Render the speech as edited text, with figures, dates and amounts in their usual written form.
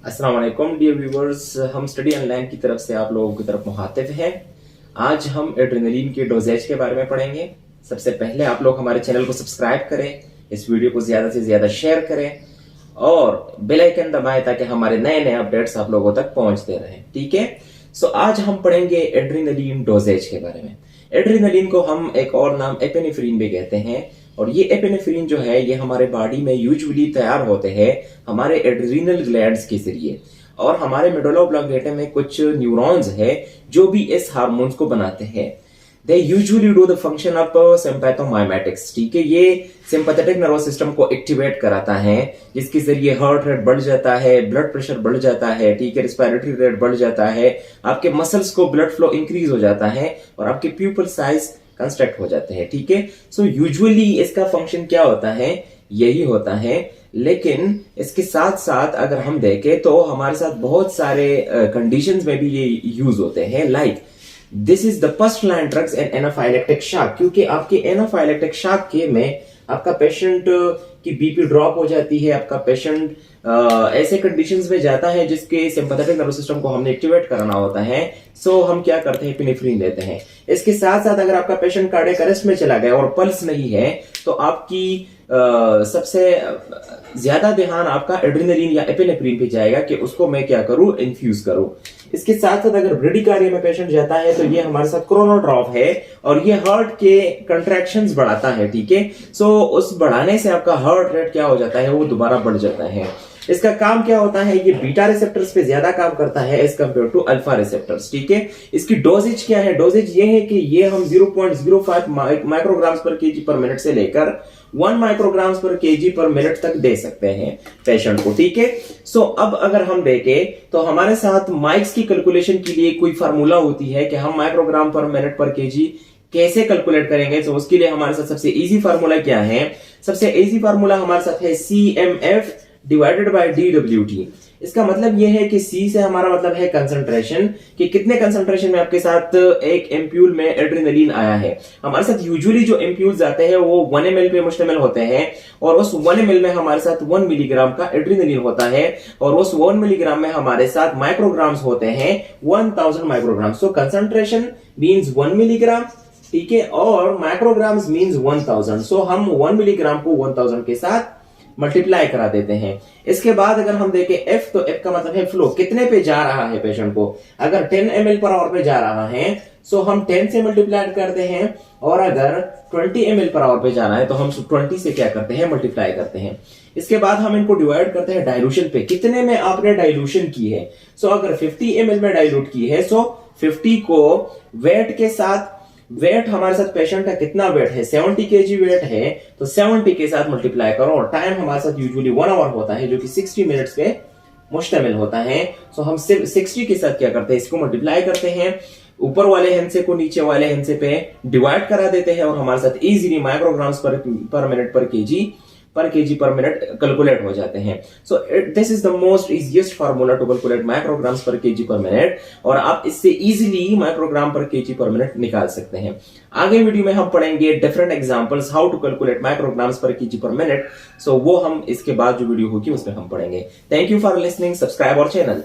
अस्सलाम वालेकुम dear viewers, हम स्टडी ऑनलाइन की तरफ से आप लोगों की तरफ मुखातिब हैं। आज हम एड्रेनलिन के डोजेज के बारे में पढ़ेंगे। सबसे पहले आप लोग हमारे चैनल को सब्सक्राइब करें, इस वीडियो को ज्यादा से ज्यादा शेयर करें और बेल आइकन दबाएं ताकि हमारे नए नए अपडेट्स आप लोगों तक पहुंचते रहें। ठीक है, सो आज हम पढ़ेंगे एड्रेनलिन डोजेज के बारे में। एड्रेनलिन को हम एक और नाम एपिनेफ्रिन भी कहते हैं और ये एपिनेफ्रिन जो है ये हमारे बॉडी में यूजुअली तैयार होते हैं हमारे एड्रीनल ग्लैंड्स के जरिए और हमारे मेडुला ऑब्लांगेटा में कुछ न्यूरॉन्स है जो भी इस हार्मोन्स को बनाते हैं। They usually do the function of sympathomimetics. ठीक है, ये सिंपैथेटिक नर्वस सिस्टम को एक्टिवेट कराता है जिसके जरिए हार्ट रेट बढ़ जाता है, ब्लड प्रेशर बढ़ जाता है, ठीक है, रिस्पिरेटरी रेट बढ़ जाता है, आपके मसल्स को ब्लड फ्लो इंक्रीज हो जाता है और आपके प्यूपल साइज कंस्ट्रक्ट हो जाते हैं। ठीक है, सो यूजुअली इसका फंक्शन क्या होता है, यही होता है। लेकिन इसके साथ साथ अगर हम देखें तो हमारे साथ बहुत सारे कंडीशंस में भी ये यूज होते हैं। Like this is the first line drugs and anaphylactic shock, क्योंकि आपके एनाफाइलेक्टिक शॉक के में आपका पेशेंट की बीपी ड्रॉप हो जाती है, आपका पेशेंट ऐसे कंडीशंस में जाता है जिसके सिंपैथेटिक नर्वस सिस्टम को हमने एक्टिवेट कराना होता है। सो हम क्या करते हैं, एपिनेफ्रिन देते हैं। इसके साथ साथ अगर आपका पेशेंट कार्डियक अरेस्ट में चला गया और पल्स नहीं है तो आपकी सबसे ज्यादा ध्यान आपका एड्रेनलिन या एपिनेफ्रिन पे जाएगा कि उसको मैं क्या करूं, इन्फ्यूज करूं। इसके साथ साथ अगर ब्रेडिकार्डिया में पेशेंट जाता है तो ये हमारे साथ क्रोनोट्रॉप है और ये हार्ट के कंट्रैक्शंस बढ़ाता है। ठीक है, सो उस बढ़ाने से आपका हार्ट रेट क्या हो जाता है, वो दोबारा बढ़ जाता है। इसका काम क्या होता है, ये बीटा रिसेप्टर्स पे ज्यादा काम करता है as compare to alpha receptors. ठीक है, इसकी डोजेज क्या है, डोजेज ये है कि ये हम 0.05 micrograms per kg per minute से लेकर 1 micrograms per kg per minute तक दे सकते हैं पेशेंट को। ठीक है, सो अब अगर हम देखें तो हमारे साथ माइक्स की कैलकुलेशन के लिए कोई फार्मूला होती है कि हम माइक्रोग्राम पर मिनट पर केजी कैसे कैलकुलेट करेंगे। तो उसके लिए हमारे साथ सबसे इजी फार्मूला क्या है, सबसे इजी फार्मूला हमारे साथ है CMF डिवाइडेड बाय DWT। इसका मतलब यह है कि C से हमारा मतलब है कंसंट्रेशन, कि कितने कंसंट्रेशन में आपके साथ एक एम्प्यूल में एड्रेनलिन आया है। हमारे साथ यूजुअली जो एम्प्यूल्स आते हैं वो 1 ml पे मुश्तमिल होते हैं और उस 1 ml में हमारे साथ 1 मिलीग्राम का एड्रेनलिन होता है और उस 1 मिलीग्राम में हमारे साथ माइक्रोग्राम्स होते हैं 1000 माइक्रोग्राम। सो कंसंट्रेशन मीन्स 1 मिलीग्राम, ठीक है, और माइक्रोग्राम्स मीन्स 1000। सो हम 1 मिलीग्राम को 1000 के साथ मल्टीप्लाई करा देते हैं। इसके बाद अगर हम देखें F, तो F का मतलब है फ्लो, कितने पे जा रहा है पेशेंट को। अगर 10 ml पर आवर पे जा रहा है सो हम 10 से मल्टीप्लाई करते हैं और अगर 20 ml पर आवर पे जाना है तो हम 20 से क्या करते हैं, मल्टीप्लाई करते हैं। इसके बाद हम इनको डिवाइड करते हैं डाइल्यूशन पे, कितने में आपने डाइल्यूशन की है। सो अगर 50 ml में डाइल्यूट की है सो 50 को वेट के साथ, वेट हमारे साथ पेशेंट का कितना वेट है, 70 kg वेट है तो 70 के साथ मल्टीप्लाई करो और टाइम हमारे साथ यूजुअली 1 आवर होता है जो कि 60 मिनट्स पे मुश्तमिल होता है। सो हम सिर्फ 60 के साथ क्या करते हैं, इसको मल्टीप्लाई करते हैं, ऊपर वाले हिस्से को नीचे वाले हिस्से पे डिवाइड करा देते हैं और हमारे साथ easily micrograms per minute per kg per minute calculate हो जाते हैं। So this is the most easiest formula to calculate micrograms per kg per minute और आप इससे easily microgram per kg per minute निकाल सकते हैं। आगे वीडियो में हम पढ़ेंगे different examples how to calculate micrograms per kg per minute. So वो हम इसके बाद जो वीडियो होगी उसमें हम पढ़ेंगे। Thank you for listening, subscribe our channel.